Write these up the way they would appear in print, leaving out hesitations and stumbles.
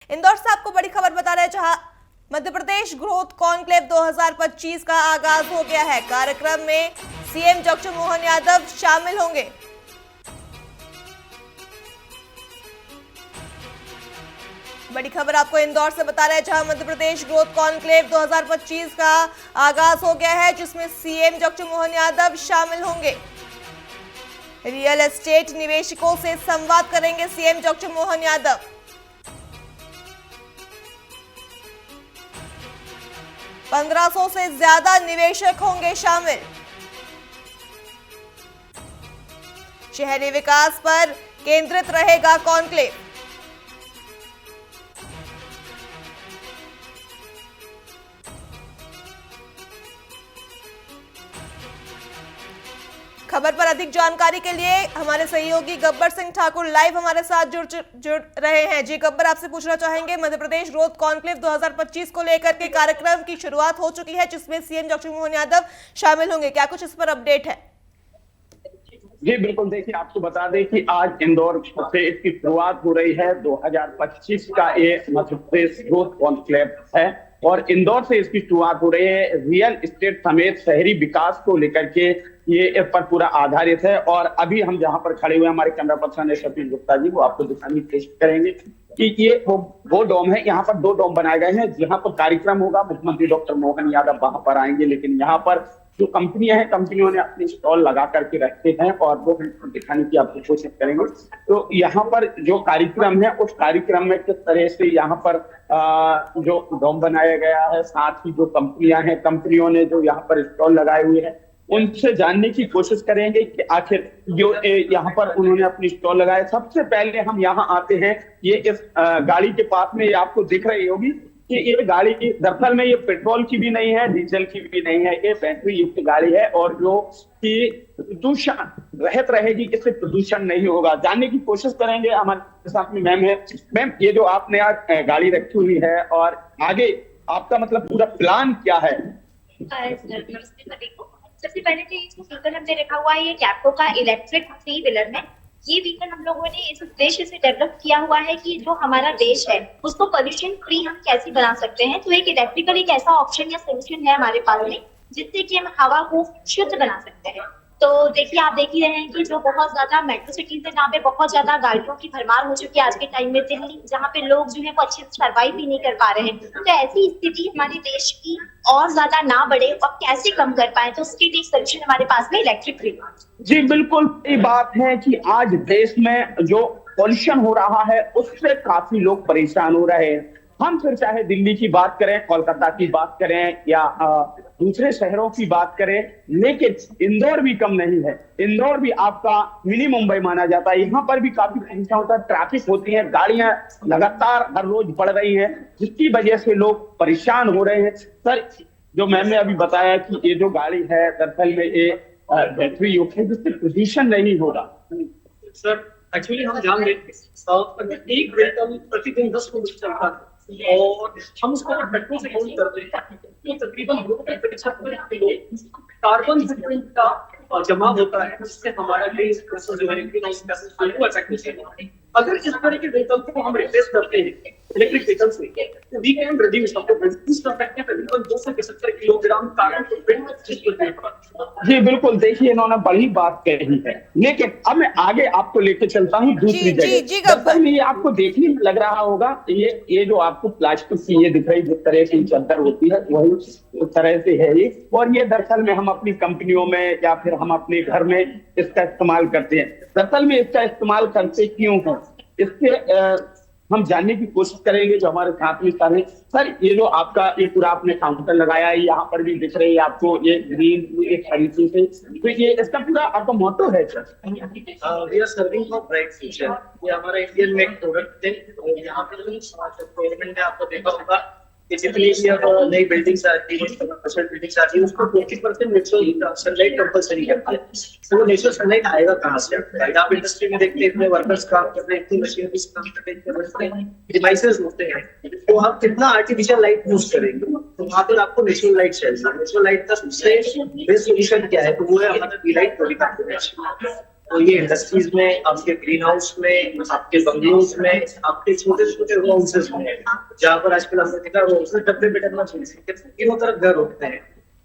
इंदौर से आपको बड़ी खबर बता रहे हैं, जहां मध्य प्रदेश ग्रोथ कॉन्क्लेव 2025 का आगाज हो गया है। कार्यक्रम में सीएम डॉक्टर मोहन यादव शामिल होंगे। बड़ी खबर आपको इंदौर से बता रहे हैं, जहां मध्य प्रदेश ग्रोथ कॉन्क्लेव 2025 का आगाज हो गया है, जिसमें सीएम डॉक्टर मोहन यादव शामिल होंगे। रियल एस्टेट निवेशकों से संवाद करेंगे सीएम डॉक्टर मोहन यादव। 1500 से ज्यादा निवेशक होंगे शामिल। शहरी विकास पर केंद्रित रहेगा कॉन्क्लेव। खबर पर अधिक जानकारी के लिए हमारे सहयोगी गब्बर सिंह ठाकुर लाइव हमारे साथ जुड़ रहे हैं। जी गब्बर, आपसे पूछना चाहेंगे, मध्य प्रदेश ग्रोथ कॉन्क्लेव 2025 को लेकर के कार्यक्रम की शुरुआत हो चुकी है, जिसमें सीएम डॉक्टर मोहन यादव शामिल होंगे। क्या कुछ इस पर अपडेट है? जी बिल्कुल, देखिए आपको बता दें कि आज इंदौर से इसकी शुरुआत हो रही है। 2025 का ये मध्य प्रदेश ग्रोथ कॉन्क्लेव है और इंदौर से इसकी शुरुआत हो रही है। रियल एस्टेट समेत शहरी विकास को लेकर के ये इस पर पूरा आधारित है। और अभी हम जहां पर खड़े हुए हैं, हमारे कैमरा पर्सन है कपिल गुप्ता जी, वो आपको दिखाने की कोशिश करेंगे कि ये वो डोम है। यहाँ पर 2 डोम बनाए गए हैं, जहाँ पर कार्यक्रम होगा। मुख्यमंत्री डॉक्टर मोहन यादव वहां पर आएंगे, लेकिन यहाँ पर जो कंपनियां हैं, कंपनियों ने अपने स्टॉल लगा करके रखे हैं और वो दिखाने की आपको कोशिश करेंगे। तो यहाँ पर जो कार्यक्रम है, उस कार्यक्रम में किस तरह से यहाँ पर जो डोम बनाया गया है, साथ ही जो कंपनियां हैं, कंपनियों ने जो यहाँ पर स्टॉल लगाए हुए हैं, उनसे जानने की कोशिश करेंगे कि आखिर जो यहाँ पर उन्होंने अपनी स्टॉल लगाए। सबसे पहले हम यहाँ आते हैं, ये इस गाड़ी के पास में, ये आपको दिख रही होगी कि ये गाड़ी दरअसल में ये पेट्रोल की भी नहीं है, डीजल की भी नहीं है, ये बैटरी युक्त गाड़ी है और जो कि प्रदूषण रहित रहेगी, इससे प्रदूषण नहीं होगा। जानने की कोशिश करेंगे। हमारे साथ में मैम है। मैम, ये जो आपने आज गाड़ी रखी हुई है और आगे आपका मतलब पूरा प्लान क्या है? सबसे पहले तो ये जो व्हीकल हमने रखा हुआ है, ये कैप्को का इलेक्ट्रिक 3 व्हीलर है। ये व्हीकल हम लोगों ने इस उद्देश्य से डेवलप किया हुआ है कि जो हमारा देश है उसको पोल्यूशन फ्री हम कैसे बना सकते हैं। तो एक इलेक्ट्रिकल एक ऐसा ऑप्शन या सोल्यूशन है हमारे पास में, जिससे कि हम हवा को शुद्ध बना सकते हैं। तो देखिए, आप देख ही रहे हैं कि जो बहुत ज्यादा मेट्रो सिटीज है, जहाँ पे बहुत ज्यादा गाड़ियों की भरमार हो चुकी है आज के टाइम में, दिल्ली, जहाँ पे लोग जो है वो अच्छे से सर्वाइव भी नहीं कर पा रहे हैं। तो ऐसी स्थिति हमारे देश की और ज्यादा ना बढ़े और कैसे कम कर पाए, तो उसके लिए सोल्यूशन हमारे पास में इलेक्ट्रिक व्हीकल। जी बिल्कुल, ये बात है कि आज देश में जो पॉल्यूशन हो रहा है, उससे काफी लोग परेशान हो रहे हैं। हम फिर चाहे दिल्ली की बात करें, कोलकाता की बात करें या दूसरे शहरों की बात करें, लेकिन इंदौर भी कम नहीं है। इंदौर भी आपका मिनी मुंबई माना जाता है। यहाँ पर भी काफी परेशान होता है, ट्रैफिक होती है, गाड़ियां लगातार हर रोज बढ़ रही हैं, जिसकी वजह से लोग परेशान हो रहे हैं। सर, जो मैम ने अभी बताया कि ये जो गाड़ी है, दरअसल में ये बैटरी युक्त है, जिससे प्रदूषण नहीं होगा। सर, एक्चुअली हम जान रहे एक व्हीकल प्रतिदिन 10 किलोमीटर चलता है और हम उसको पेट्रोल से काउंट करते हैं तो तकरीबन 2.75 किलो कार्बन फुटप्रिंट का जमा होता है, जिससे हमारा देश जो है, अगर इस तरह के व्हीकल को हम रिप्लेस करते हैं इलेक्ट्रिक व्हीकल से, तो वी कैन रिड्यूस कर सकते हैं तकरीबन 275 किलोग्राम कार्बन फुटप्रिंट। जी बिल्कुल, देखिए इन्होंने बड़ी बात कही है, लेकिन अब मैं आगे आपको लेके चलता हूँ दूसरी जगह। ये आपको देखने में लग रहा होगा, ये जो आपको प्लास्टिक की ये दिख रही जिस तरह की चादर होती है, वही उस तरह से है ये। और ये दरअसल में हम अपनी कंपनियों में या फिर हम अपने घर में इसका इस्तेमाल करते हैं। दरअसल में इसका इस्तेमाल करते क्यों है, इसके हम जानने की कोशिश करेंगे। जो हमारे साथ में सर है, सर ये जो आपका ये पूरा आपने काउंटर लगाया है, यहाँ पर भी दिख रही है आपको ये ग्रीन एक तरीके से, तो ये इसका पूरा आपका मोटो है sir? We are serving for bright future. ये हमारा इंडियन मेड प्रोडक्ट है। यहाँ पे गवर्नमेंट ने आपको देखा होगा कि जितनी भी अब नई बिल्डिंग्स आती है, कमर्शियल बिल्डिंग्स आती है, उसको 40% नेचुरल सनलाइट कंपल्सरी करती है। तो वो नेचुरल सनलाइट आएगा कहाँ से? आप इंडस्ट्री में देखते हैं इतने वर्कर्स काम कर रहे हैं, इतनी मशीनरीज काम कर रहे हैं, डिवाइसेस होते हैं, तो हम कितना आर्टिफिशियल लाइट यूज करेंगे? तो वहाँ पर आपको नेचुरल लाइट चाहिए। नेचुरल लाइट का सबसे बेस्ट सोल्यूशन क्या है? तो वो है हमारा वी लाइट प्रोडक्ट। तो ये इंडस्ट्रीज में, आपके ग्रीन हाउस में, आपके बंगलोज में, आपके छोटे छोटे हाउसेस में, जहाँ पर आजकल हमने देखा हाउसेस डब्बे में डरना चाहिए, तीनों तरफ घर होते हैं,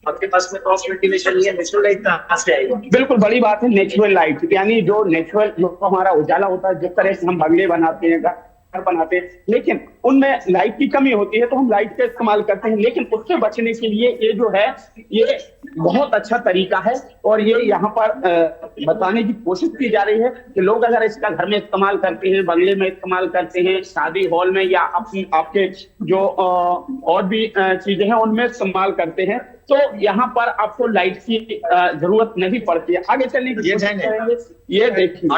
आपके पास में क्रॉस वेंटिलेशन नहीं है, नेचुरल लाइट कहाँ से आएगी? बिल्कुल बड़ी बात है नेचुरल लाइट, यानी जो नेचुरल जो हमारा उजाला होता है, जिस तरह से हम बंगले बनाते हैं, घर बनाते हैं, लेकिन उनमें लाइट की कमी होती है तो हम लाइट का इस्तेमाल करते हैं, लेकिन उससे बचने के लिए ये जो है ये बहुत अच्छा तरीका है। और ये यहाँ पर बताने की कोशिश की जा रही है कि लोग अगर इसका घर में इस्तेमाल करते हैं, बंगले में इस्तेमाल करते हैं, शादी हॉल में या आपके जो और भी चीजें हैं उनमें इस्तेमाल करते हैं, तो यहाँ पर आपको लाइट की जरूरत नहीं पड़ती है। आगे चलने की कोशिश करेंगे। ये देखिए,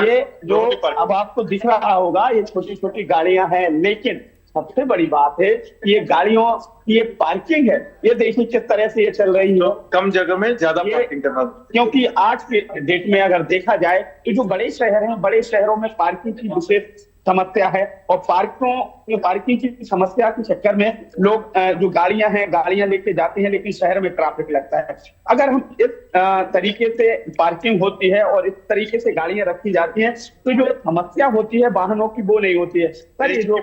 ये जो अब आपको दिख रहा होगा ये छोटी छोटी गाड़ियां हैं, लेकिन सबसे बड़ी बात है ये गाड़ियों की ये पार्किंग है, ये देखिए किस तरह से ये चल रही है। कम जगह में ज्यादा पार्किंग करना, क्योंकि आज के डेट में अगर देखा जाए तो जो बड़े शहर हैं, बड़े शहरों में पार्किंग की विशेष समस्या है, और पार्किंग की समस्या के चक्कर में लोग जो गाड़ियां लेके जाते हैं, लेकिन शहर में ट्रैफिक लगता है। अगर हम इस तरीके से पार्किंग होती है और इस तरीके से गाड़ियां रखी जाती हैं तो जो समस्या होती है वाहनों की वो नहीं होती है। सर, ये जो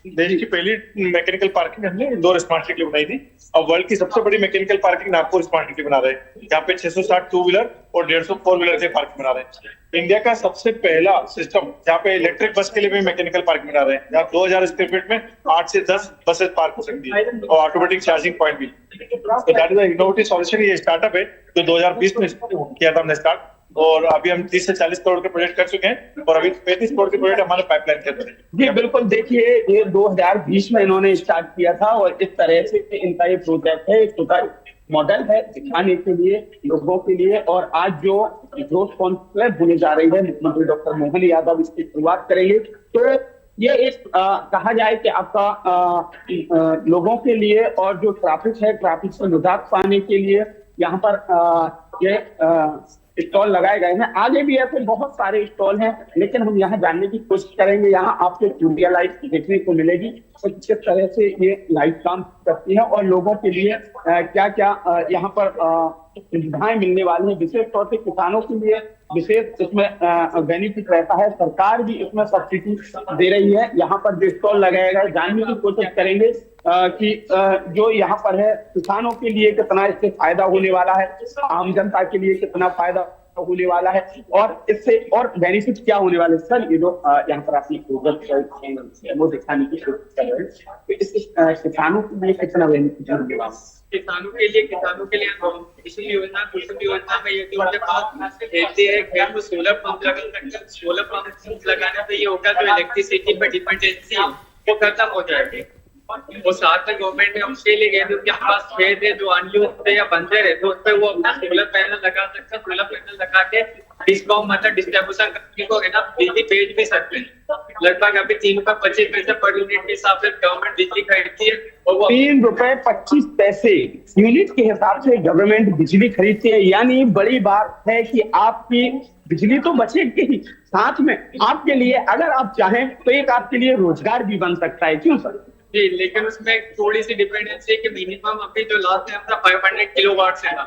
देश की पहली मैकेनिकल पार्किंग हमने इंदौर स्मार्ट सिटी बनाई थी, अब वर्ल्ड की सबसे बड़ी mechanical parking Nagpur smart city बना रहे हैं। यहाँ पे 660 टू व्हीलर और 150 फोर व्हीलर के पार्किंग बना रहे हैं। इंडिया का सबसे पहला सिस्टम जहाँ पे इलेक्ट्रिक बस के लिए भी मैकेनिकल पार्किंग बना रहे हैं, जहाँ 2000 स्क्वायर फीट में 8 से 10 बसेस पार्क हो सकती है, और ऑटोमेटिक चार्जिंग पॉइंट भी। तो दैट इज इनोवेटिव सॉल्यूशन। ये स्टार्टअप है जो 2020 में किया था हमने स्टार्ट, और अभी हम 30 से 40 करोड़ के प्रोजेक्ट कर चुके हैं, और अभी 35 करोड़ के प्रोजेक्ट हमारे पाइपलाइन के अंदर है। जी बिल्कुल, देखिए ये 2020 में इन्होंने स्टार्ट किया था, और इस तरह से इनका ये प्रोजेक्ट है, एक मॉडल है दिखाने के लिए लोगों के लिए। और आज जो ग्रोथ कॉन्क्लेव होने जा रही है, मुख्यमंत्री डॉक्टर मोहन यादव इसकी शुरुआत करेंगे, तो ये एक कहा जाए कि आपका लोगों के लिए, और जो ट्रैफिक है, ट्रैफिक से निजात पाने के लिए यहाँ पर ये स्टॉल लगाए गए हैं। आगे भी ऐसे बहुत सारे स्टॉल हैं, लेकिन हम यहाँ जानने की कोशिश करेंगे। यहाँ आपको इंडिया लाइट देखने को मिलेगी और किस तरह से ये लाइट काम करती है, और लोगों के लिए क्या क्या यहाँ पर सुविधाएं मिलने वाली हैं। विशेष तौर से किसानों के लिए विशेष इसमें बेनिफिट रहता है, सरकार भी इसमें सब्सिडी दे रही है। यहाँ पर जो स्टॉल लगाया गया है, जानने की कोशिश करेंगे कि जो यहाँ पर है किसानों के लिए कितना इससे फायदा होने वाला है, आम जनता के लिए कितना फायदा होने वाला है, और इससे और बेनिफिट क्या होने वाले। सर, ये जो यहाँ पर आपने वो दिखाने की कोशिश कर रहे हैं, तो इस किसानों के लिए कितना बेनिफिट होने वाला है? किसानों के लिए पिछली योजना, कुसुम योजना में ये जो उनके पास खेती है, घर में सोलर पंप लगा सकते हैं। सोलर पंप लगाने से ये होगा जो इलेक्ट्रिसिटी पे डिपेंडेंसी है वो खत्म हो जाएगी। वो साथ में गवर्नमेंट ने उसके लिए गए थे, उनके पास खेत है जो अनयूज्ड है या बंजर है, तो उस पर वो अपना सोलर पैनल लगा सकते हैं। सोलर पैनल लगा के डिस्कॉम मतलब डिस्ट्रीब्यूशन कंपनी को है ना बिजली भेज भी सकते हैं। लगभग अभी 3 रुपए 25 पैसे पर यूनिट के हिसाब से गवर्नमेंट बिजली खरीदती है, और वो 3 रुपए 25 पैसे यूनिट के हिसाब से गवर्नमेंट बिजली खरीदती है। यानी बड़ी बात है कि आपकी बिजली तो बचेगी ही, साथ में आपके लिए अगर आप चाहें तो एक आपके लिए रोजगार भी बन सकता है। क्यों सर? जी, लेकिन उसमें थोड़ी सी डिपेंडेंसी है कि मिनिमम अभी जो लास्ट है अपना 500 किलोवाट से ना,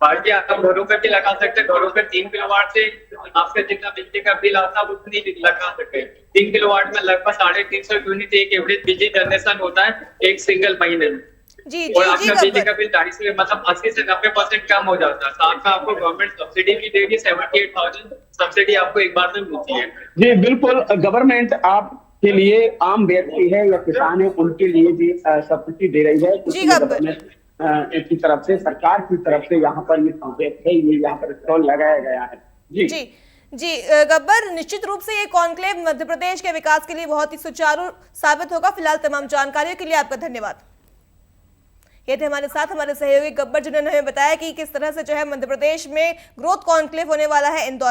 बाकी आप घरों पे भी लगा सकते हैं। घरों पे 3 किलोवाट से आपका जितना बिजली का बिल आता है उतनी लगा सकते हैं। 3 किलोवाट में लगभग 350 यूनिट एक एवरेज बिजली जनरेशन होता है एक सिंगल महीने में। जी और आपका बिजली का बिल 250 मतलब 80 से 90% कम हो जाता है। साथ में आपको गवर्नमेंट सब्सिडी भी देगी, 78,000 सब्सिडी आपको एक बार में मिलती है। जी बिल्कुल, गवर्नमेंट आप के लिए आम व्यक्ति है या किसान है उनके लिए भी सब्सिडी दे रही है की तरफ से, सरकार की तरफ से। यहाँ पर ये प्रोजेक्ट है, ये यहाँ पर स्टॉल लगाया गया है। जी गब्बर, निश्चित रूप से ये कॉन्क्लेव मध्य प्रदेश के विकास के लिए बहुत ही सुचारू साबित होगा। फिलहाल तमाम जानकारियों के लिए आपका धन्यवाद। ये थे हमारे साथ हमारे सहयोगी गब्बर, जिन्होंने हमें बताया कि किस तरह से जो है मध्य प्रदेश में ग्रोथ कॉन्क्लेव होने वाला है इंदौर